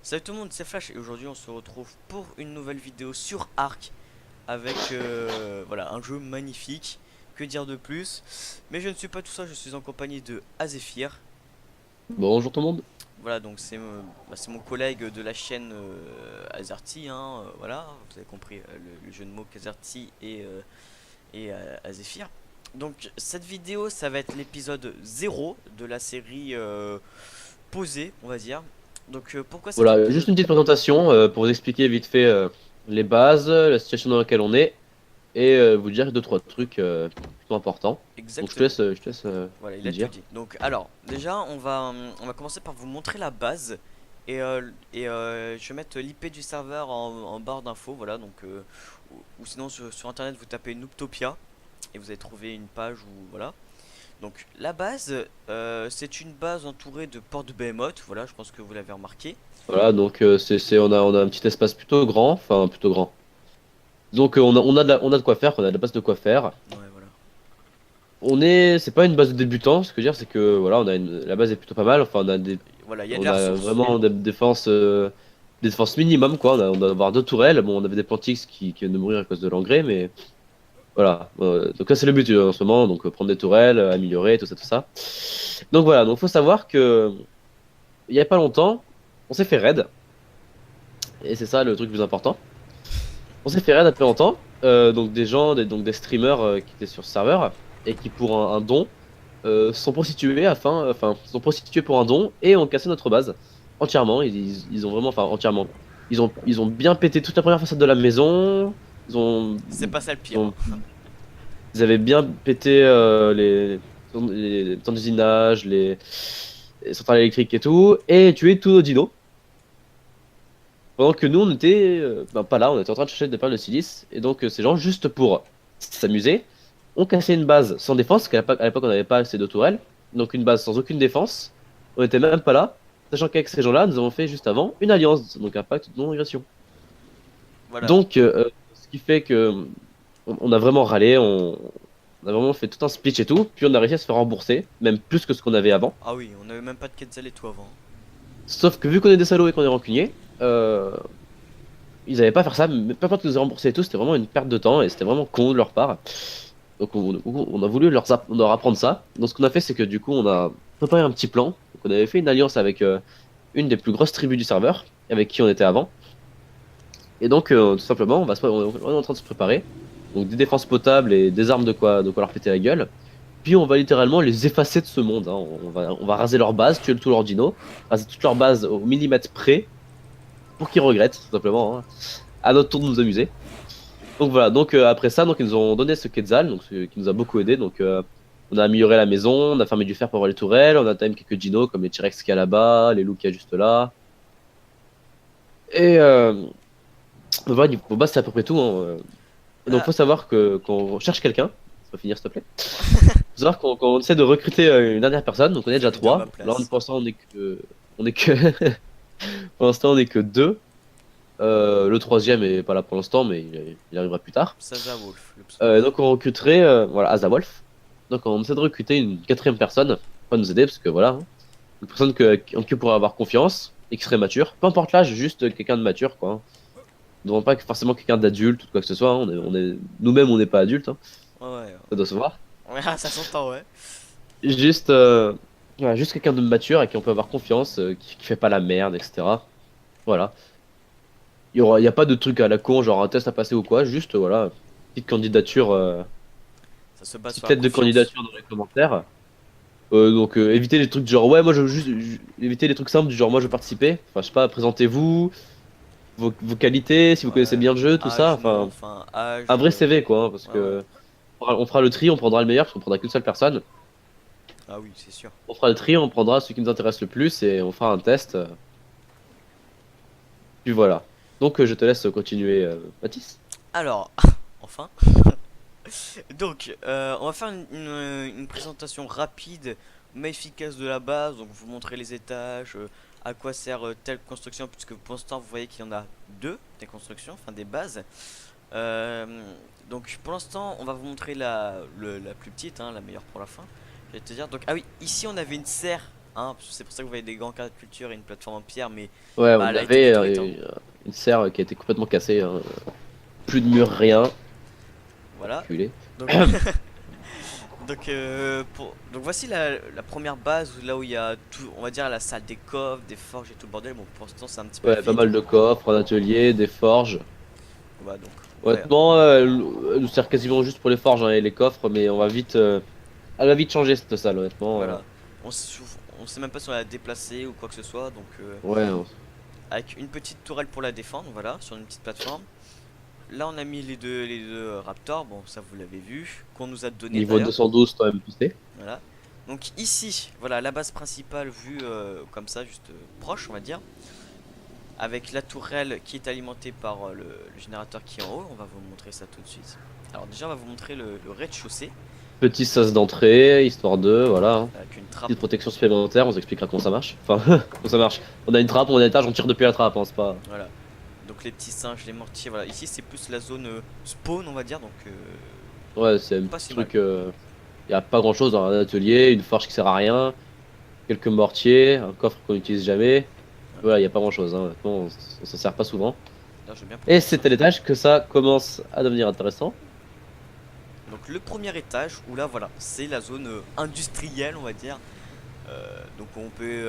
Salut tout le monde, c'est Flash et aujourd'hui on se retrouve pour une nouvelle vidéo sur Ark avec voilà un jeu magnifique. Que dire de plus? Mais je ne suis pas tout seul, je suis en compagnie de Azéphir. Bonjour tout le monde. Voilà donc c'est mon collègue de la chaîne Azerty, hein, voilà, vous avez compris le jeu de mots qu'Azerty et Azéphir. Donc cette vidéo ça va être l'épisode 0 de la série posée on va dire. Donc pourquoi cet Voilà, juste épisode? une petite présentation pour vous expliquer vite fait les bases, la situation dans laquelle on est et vous dire deux trois trucs plutôt importants. Donc Exactement. je te laisse Voilà, il me a tout dire. dit. Donc, alors, déjà, on va commencer par vous montrer la base. Je vais mettre l'IP du serveur en barre d'infos. Voilà, donc, ou sinon sur internet, vous tapez Noobtopia et vous allez trouver une page où. Voilà. Donc, la base, c'est une base entourée de portes Behemoth. Voilà, je pense que vous l'avez remarqué. Voilà, donc on a un petit espace plutôt grand, enfin plutôt grand. Donc on a de quoi faire, on a de la base de quoi faire. Ouais, voilà. C'est pas une base de débutant, ce que je veux dire c'est que voilà, la base est plutôt pas mal. Enfin Voilà, il y a de on la a ressource. vraiment des défenses minimum quoi. On doit avoir deux tourelles. Bon, on avait des plantix qui viennent de mourir à cause de l'engrais, mais voilà, donc là c'est le but en ce moment, donc prendre des tourelles, améliorer, tout ça, tout ça. Donc voilà, donc faut savoir que il y a pas longtemps, on s'est fait raid, et c'est ça le truc le plus important. On s'est fait raid il y a pas longtemps, donc des gens, donc des streamers qui étaient sur ce serveur, et qui pour un don se sont prostitués se sont prostitués pour un don, et ont cassé notre base entièrement. Ils ont vraiment, enfin entièrement. Ils ont bien pété toute la première façade de la maison. Ils ont, C'est pas ça le ils pire, ont hein. Ils avaient bien pété les temps d'usinage, les centrales électriques et tout, et tué tous nos dinos. Pendant que nous, on était pas là, on était en train de chercher des perles de silice, et donc ces gens, juste pour s'amuser, ont cassé une base sans défense, parce qu'à l'époque, on n'avait pas assez de tourelles, donc une base sans aucune défense. On était même pas là, sachant qu'avec ces gens-là, nous avons fait juste avant une alliance, donc un pacte de non-agression. Voilà. Donc, ce qui fait que on a vraiment râlé, on a vraiment fait tout un speech et tout, puis on a réussi à se faire rembourser, même plus que ce qu'on avait avant. Ah oui, on avait même pas de Quetzal et tout avant. Sauf que vu qu'on est des salauds et qu'on est rancuniers, ils avaient pas à faire ça, mais peu importe qu'ils nous aient remboursé et tout, c'était vraiment une perte de temps et c'était vraiment con de leur part. Donc on a voulu leur apprendre ça. Donc ce qu'on a fait, c'est que du coup, on a préparé un petit plan. Donc on avait fait une alliance avec une des plus grosses tribus du serveur, avec qui on était avant. Et donc, tout simplement, on est en train de se préparer. Donc des défenses potables et des armes de quoi leur péter la gueule. Puis on va littéralement les effacer de ce monde, hein. On va raser leur base, tuer tout leur dino, raser toute leur base au millimètre près, pour qu'ils regrettent, tout simplement, hein. À notre tour de nous amuser. Donc voilà, donc après ça, donc ils nous ont donné ce Quetzal, donc qui nous a beaucoup aidé. Donc on a amélioré la maison, on a fermé du fer pour avoir les tourelles, on a quand même quelques dinos comme les T-Rex qu'il y a là-bas, les loups qu'il y a juste là. Et voilà, niveau base, c'est à peu près tout, hein. Donc Là, faut savoir que quand on cherche quelqu'un, ça va finir s'il te plaît. Faut savoir qu'on essaie de recruter une dernière personne, donc on est déjà fais-le à ma trois. Là, place. pour l'instant, on est que, pour l'instant, on est que deux. Le troisième est pas là pour l'instant, mais il arrivera plus tard. Saza Wolf, le pseudo. Donc on recruterait, voilà, Azawolf. Donc on essaie de recruter une quatrième personne pour nous aider, parce que voilà, hein, une personne en qui on pourrait avoir confiance et qui serait mature. Peu importe l'âge, juste quelqu'un de mature, quoi, hein. Ne demande pas forcément quelqu'un d'adulte ou quoi que ce soit, hein. Nous-mêmes, on n'est pas adultes, hein. Ouais, ouais. Ça doit se voir. Ouais, ah, ça s'entend, ouais. Juste, voilà, juste quelqu'un de mature à qui on peut avoir confiance, qui fait pas la merde, etc. Voilà. Il y a pas de truc à la con, genre un test à passer ou quoi, juste, voilà, petite candidature, Ça se base sur petite la lettre de confiance. candidature dans les commentaires. Donc éviter les trucs du genre ouais moi je veux juste éviter les trucs simples du genre moi je veux participer. Enfin je sais pas, présentez-vous, vos qualités, si vous connaissez Ouais. bien le jeu, tout ça. Âge, nom, Enfin enfin, un âge. vrai CV quoi, hein, parce Ouais, ouais. que on fera le tri, on prendra le meilleur parce qu'on prendra qu'une seule personne. Ah oui, c'est sûr. On fera le tri, on prendra ce qui nous intéresse le plus et on fera un test. Puis voilà. Donc je te laisse continuer, Mathis. Alors, enfin. Donc, on va faire une présentation rapide mais efficace de la base. Donc, vous montrer les étages, à quoi sert telle construction, puisque pour l'instant, vous voyez qu'il y en a deux des constructions, enfin des bases. Euh, donc, pour l'instant, on va vous montrer la plus petite, hein, la meilleure pour la fin. Je vais te dire. Donc, ah oui, ici, on avait une serre hein, parce que c'est pour ça que vous voyez des grands carrés de culture et une plateforme en pierre, mais Ouais, bah, on elle a été avait détruite, hein. une serre qui a été complètement cassée, hein. Plus de mur, rien. Voilà. Culé. Donc, donc voici la première base, là où il y a tout, on va dire la salle des coffres, des forges et tout le bordel. Bon, pour l'instant, c'est un petit peu Ouais, pas vide. mal de coffres, un atelier, des forges. Voilà, donc, ouais, Honnêtement, elle nous sert quasiment juste pour les forges, hein, et les coffres, mais elle va vite changer cette salle, honnêtement. voilà. On sait même pas si on l'a déplacée ou quoi que ce soit, donc Ouais, avec une petite tourelle pour la défendre, voilà, sur une petite plateforme. Là, on a mis les deux raptors, bon, ça vous l'avez vu, qu'on nous a donné niveau d'ailleurs. 212, quand même poussé. Voilà. Donc ici, voilà, la base principale vue comme ça, juste proche, on va dire. Avec la tourelle qui est alimentée par le générateur qui est en haut. On va vous montrer ça tout de suite. Alors déjà, on va vous montrer le rez-de-chaussée. Petit sas d'entrée, histoire de, voilà, hein. Avec une trappe. Petite protection supplémentaire, on vous expliquera comment ça marche. Enfin, comment ça marche. On a une trappe, on a un étage, on tire depuis la trappe, hein, c'est pas... Voilà. Donc les petits singes, les mortiers, voilà. Ici, c'est plus la zone spawn, on va dire. Donc Ouais, c'est un pas petit si mal. truc... Y a pas grand chose dans un atelier, une forge qui sert à rien, quelques mortiers, un coffre qu'on n'utilise jamais. Voilà. Voilà, y a pas grand chose, hein. Honnêtement, on s'en sert pas souvent. Là, je veux bien Et prendre ça. c'est à l'étage que ça commence à devenir intéressant. Donc le premier étage, où là, voilà, c'est la zone industrielle, on va dire. Donc on peut...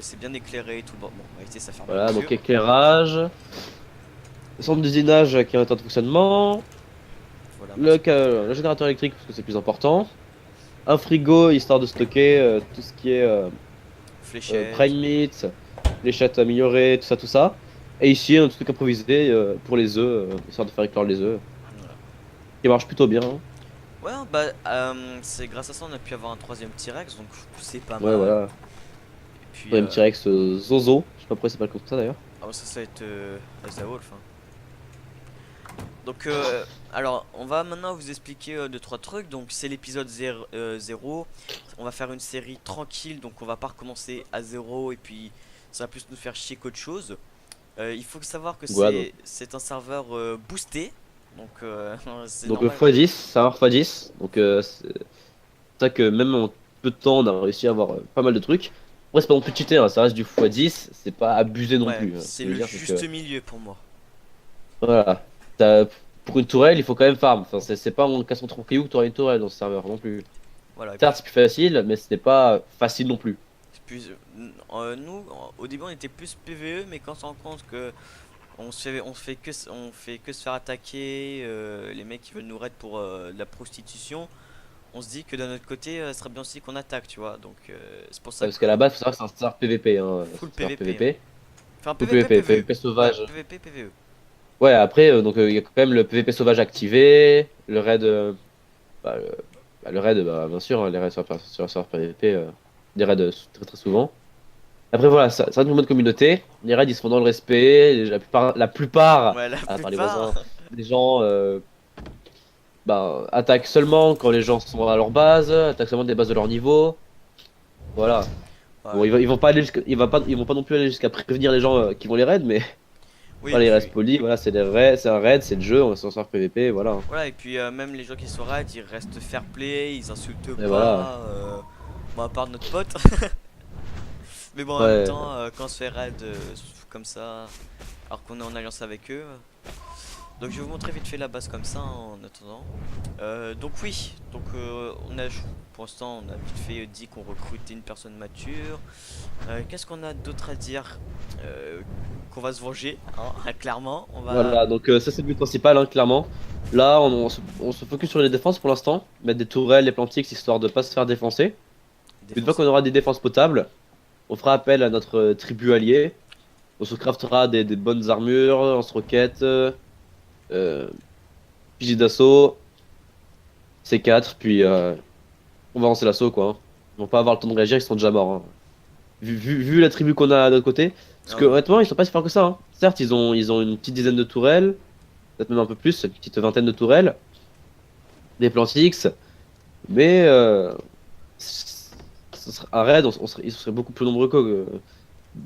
c'est bien éclairé et tout. Bon, on va essayer ça ferme bien Voilà, sûr. donc éclairage, centre d'usinage qui est en état de fonctionnement, Voilà, un petit peu. le générateur électrique parce que c'est plus important, un frigo histoire de stocker tout ce qui est Fléchette. prime meat, les châtes améliorées, tout ça, tout ça. Et ici, un truc improvisé pour les œufs, histoire de faire éclore les œufs, Voilà. qui marche plutôt bien, hein. Ouais, bah, c'est grâce à ça on a pu avoir un troisième T-Rex, donc c'est pas Ouais, mal. voilà. Et puis, Troisième T-Rex Zozo, je sais pas pourquoi c'est pas comme ça d'ailleurs. ah bah, ça va être Asda Wolf, hein. Donc, alors, on va maintenant vous expliquer deux trois trucs. Donc, c'est l'épisode 0. On va faire une série tranquille, donc on va pas recommencer à zéro et puis ça va plus nous faire chier qu'autre chose. Il faut savoir que Voilà, donc, c'est un serveur boosté, donc c'est donc normal. x10, serveur x10. Donc, c'est ça que même en peu de temps, on a réussi à avoir pas mal de trucs. Après, c'est pas non plus cheaté, hein, ça reste du x10, c'est pas abusé non Ouais, plus, hein. Ce c'est que je veux le dire, c'est juste que, milieu pour moi. voilà, pour une tourelle, il faut quand même farm. Enfin, c'est pas en cassant trop cailloux que t'auras une tourelle dans ce serveur non plus. Voilà. Certes, c'est plus facile, mais c'était pas facile non plus. Puis, nous, au début, on était plus PVE, mais quand on se rend compte que on fait que se faire attaquer, les mecs qui veulent nous raid pour de la prostitution, on se dit que d'un autre côté, ce serait bien aussi qu'on attaque, tu vois. Donc, c'est pour ça Parce qu'à la que base, faut savoir que c'est un serveur PVP, hein, full c'est un serveur PVP, hein. PVP. Enfin, Full PVP, PVP, PVE. PVP Ouais, sauvage. PVP, PVE. Ouais, après, il y a quand même le PVP sauvage activé, le raid, bah, le raid, bah, bien sûr, hein, les raids sur un serveur PVP, des raids très très souvent. Après voilà, ça reste une mode communauté. Les raids ils se font dans le respect. La plupart, Ouais, la à part les plupart. voisins, les gens bah, attaquent seulement quand les gens sont à leur base, attaquent seulement des bases de leur niveau. Voilà. Bon, Ouais, ils vont pas aller ils vont pas non plus aller jusqu'à prévenir les gens qui vont les raids, mais oui, et voilà, ils restent puis. polis. Voilà, c'est des raids, c'est un raid, c'est le jeu, on s'en sort PVP, voilà. Voilà, et puis même les gens qui sont raid, ils restent fair play, ils insultent Et voilà. pas. Bon, à part notre pote. Mais bon, en même Ouais. temps, quand on se fait raid comme ça, alors qu'on est en alliance avec eux. Donc je vais vous montrer vite fait la base comme ça en attendant. Donc oui, donc pour l'instant on a vite fait dit qu'on recrutait une personne mature. Qu'est-ce qu'on a d'autre à dire? Qu'on va se venger, hein, clairement. On va Voilà, donc ça c'est le but principal, hein, clairement. Là, on se focus sur les défenses pour l'instant. Mettre des tourelles, des plantix, histoire de pas se faire défoncer. Une fois défoncer. qu'on aura des défenses potables, on fera appel à notre tribu allié. On se craftera des bonnes armures, lance-roquettes, fusil d'assaut, C4, puis on va lancer l'assaut quoi, hein. Ils vont pas avoir le temps de réagir, ils sont déjà morts, hein. Vu la tribu qu'on a de notre côté, parce que Ah, honnêtement, ils sont pas si forts que ça, hein. Certes, ils ont une petite dizaine de tourelles, peut-être même un peu plus, une petite vingtaine de tourelles, des plantix, mais ce serait un raid, ils seraient beaucoup plus nombreux que.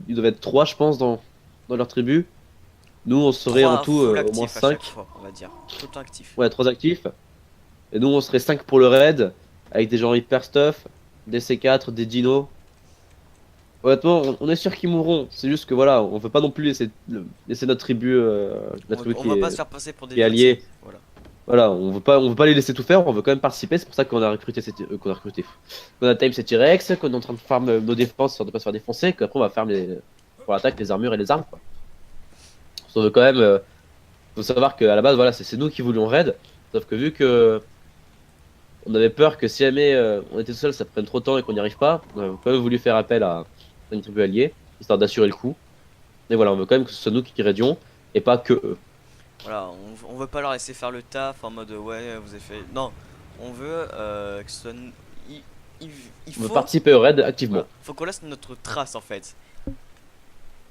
Ils doivent être 3, je pense, dans leur tribu. Nous, on serait en 3 tout full au moins actifs à chaque 5. fois, on va dire. Tout le temps actif. Ouais, 3 actifs. Et nous, on serait 5 pour le raid, avec des gens hyper stuff, des C4, des dinos. honnêtement, on est sûr qu'ils mourront. C'est juste que voilà, on veut pas non plus laisser notre tribu, la tribu On va pas se faire passer pour des qui est victimes. alliée. Voilà. Voilà, on veut pas les laisser tout faire, on veut quand même participer. C'est pour ça qu'on a time cette T-Rex, qu'on est en train de farm nos défenses, histoire de pas se faire défoncer, qu'après on va faire pour l'attaque, les armures et les armes, quoi. On veut quand même, faut savoir qu'à la base, voilà, c'est nous qui voulions raid. Sauf que vu que on avait peur que si jamais on était seul, ça prenne trop de temps et qu'on n'y arrive pas, on a quand même voulu faire appel à une tribu alliée, histoire d'assurer le coup. Et voilà, on veut quand même que ce soit nous qui raidions et pas que eux. Voilà, on veut pas leur laisser faire le taf en mode ouais, vous avez fait. Non, on veut que ce soit. Il, il- il On veut faut. participer au raid activement. Voilà, faut qu'on laisse notre trace en fait.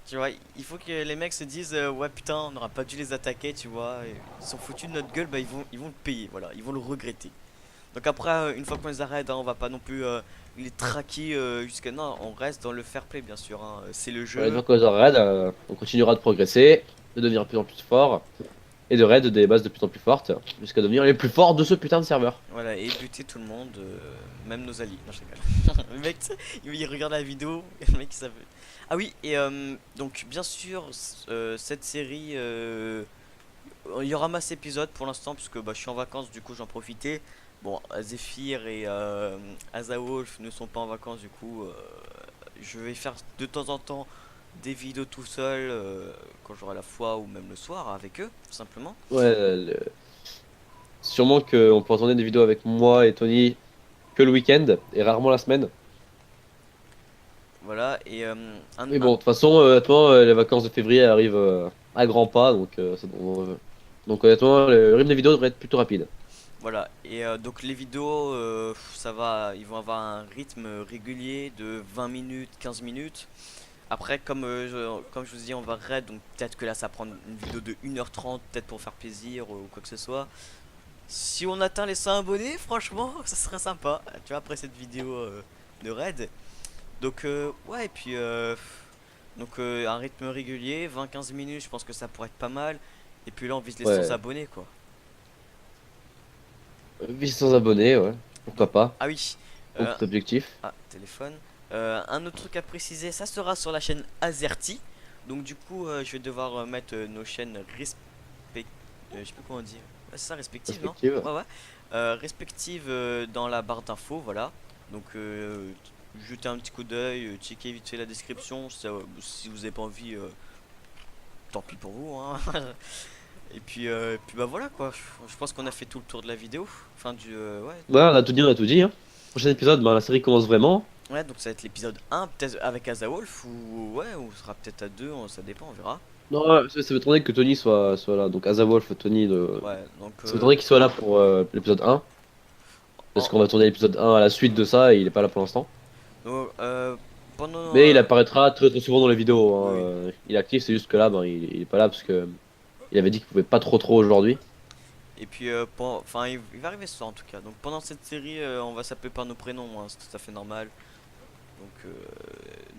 Tu vois, il faut que les mecs se disent ouais, putain, on n'aura pas dû les attaquer, tu vois. Et ils sont foutus de notre gueule, bah ils vont le payer, voilà, ils vont le regretter. Donc après, une fois qu'on les arrête, hein, on va pas non plus les traquer jusqu'à. Non, on reste dans le fair play, bien sûr, hein. C'est le Voilà, une jeu. fois qu'on aura raid, on continuera de progresser, de devenir de plus en plus fort et de raid des bases de plus en plus fortes jusqu'à devenir les plus forts de ce putain de serveur. Voilà, et buter tout le monde, même nos alliés. Non, je rigole. Le mec, tu sais, il regarde la vidéo, et le mec, il savait. Ah oui, et donc, bien sûr, cette série, il y aura masse épisodes pour l'instant, puisque bah, je suis en vacances, du coup, j'en profitais. Bon, Zephyr et Azawolf ne sont pas en vacances, du coup, je vais faire de temps en temps des vidéos tout seul, quand j'aurai la foi, ou même le soir, avec eux, tout simplement. Ouais, sûrement qu'on pourra tourner des vidéos avec moi et Tony que le week-end et rarement la semaine. Voilà, et Mais bon, de toute façon, honnêtement, les vacances de février arrivent à grands pas, donc honnêtement, le rythme des vidéos devrait être plutôt rapide. voilà, et donc les vidéos, ça va, ils vont avoir un rythme régulier de 20 minutes, 15 minutes. Après, comme je vous dis, on va raid, donc peut-être que là ça prend une vidéo de 1h30, peut-être pour faire plaisir ou quoi que ce soit. Si on atteint les 100 abonnés, franchement, ça serait sympa, tu vois, après cette vidéo de raid. Donc, ouais, et puis, un rythme régulier, 20-15 minutes, je pense que ça pourrait être pas mal. Et puis là, on vise les 100 Ouais, abonnés, quoi. 800 abonnés, ouais, Donc, pourquoi pas, ah oui. donc Euh, cet objectif. téléphone. Un autre truc à préciser, ça sera sur la chaîne Azerty. Donc du coup, je vais devoir mettre nos chaînes je sais plus comment dire. Ouais, c'est ça, respectives, non? Perspective. Ouais, ouais. Respectives dans la barre d'infos, voilà. Donc jetez un petit coup d'œil, checkez vite fait la description. Si vous avez pas envie, tant pis pour vous, hein. Et puis bah voilà quoi. Je pense qu'on a fait tout le tour de la vidéo. Enfin ouais. Ouais, on a tout dit, hein. Prochain épisode, ben, la série commence vraiment. Ouais, donc ça va être l'épisode 1, peut-être avec Azawolf, ou ouais, ou ce sera peut-être à 2, ça dépend, on verra. Non, ça m'étonnerait que Tony soit là. Donc Azawolf, Tony, Ouais, donc ça m'étonnerait qu'il soit là pour l'épisode 1. Parce en- qu'on va tourner l'épisode 1 à la suite de ça et il est pas là pour l'instant. donc, pendant. Mais il apparaîtra très très souvent dans les vidéos, hein. Oui. Il est actif, c'est juste que là, ben, il est pas là parce que il avait dit qu'il pouvait pas trop aujourd'hui. Et puis, enfin, il va arriver ce soir en tout cas. Donc pendant cette série, on va s'appeler par nos prénoms, hein, c'est tout à fait normal. Donc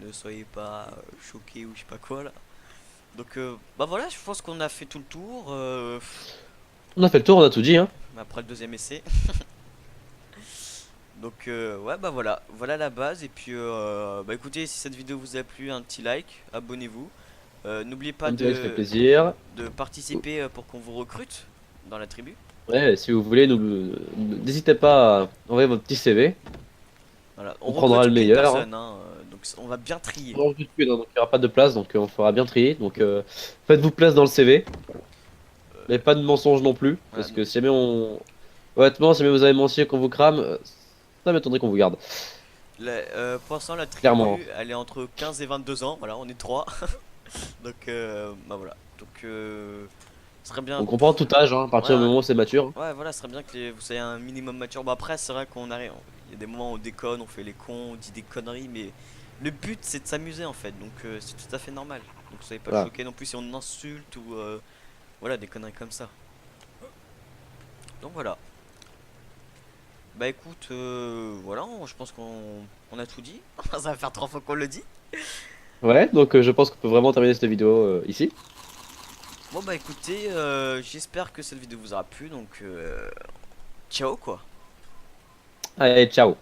ne soyez pas choqués ou je sais pas quoi là. Donc bah voilà, je pense qu'on a fait tout le tour. On a fait le tour, on a tout dit, hein. Après le deuxième essai. Donc ouais bah voilà la base et puis bah écoutez si cette vidéo vous a plu un petit like, abonnez-vous. N'oubliez pas Un petit like, ça fait plaisir. de participer pour qu'on vous recrute dans la tribu. Ouais, si vous voulez, n'hésitez pas à envoyer votre petit CV. Voilà, on On prendra recrute le qu'une meilleur, hein. personne hein, donc on va bien trier. On recrute plus, donc il n'y aura pas de place, donc on fera bien trier. Donc faites-vous place dans le CV, mais pas de mensonges non plus, Voilà, parce que si jamais honnêtement, si jamais vous avez menti qu'on vous crame, ça m'étonnerait qu'on vous garde. pour l'instant la Clairement. tribu elle est entre 15 et 22 ans, voilà on est trois. Donc bah voilà. Donc ce serait bien. On comprend tout âge, hein, à partir du Ouais, moment où c'est mature. ouais, voilà, ce serait bien que vous soyez un minimum mature. Bon, après, c'est vrai qu'on arrive. Il y a des moments où on déconne, on fait les cons, on dit des conneries, mais le but c'est de s'amuser en fait. Donc, c'est tout à fait normal. Donc, soyez pas Voilà. choqués non plus si on insulte ou voilà, des conneries comme ça. Donc, voilà. Bah, écoute, voilà, je pense qu'on a tout dit. Ça va faire 3 fois qu'on le dit. Ouais, donc je pense qu'on peut vraiment terminer cette vidéo ici. Bon, bah, écoutez, j'espère que cette vidéo vous aura plu. Donc, ciao quoi. Allez, ciao.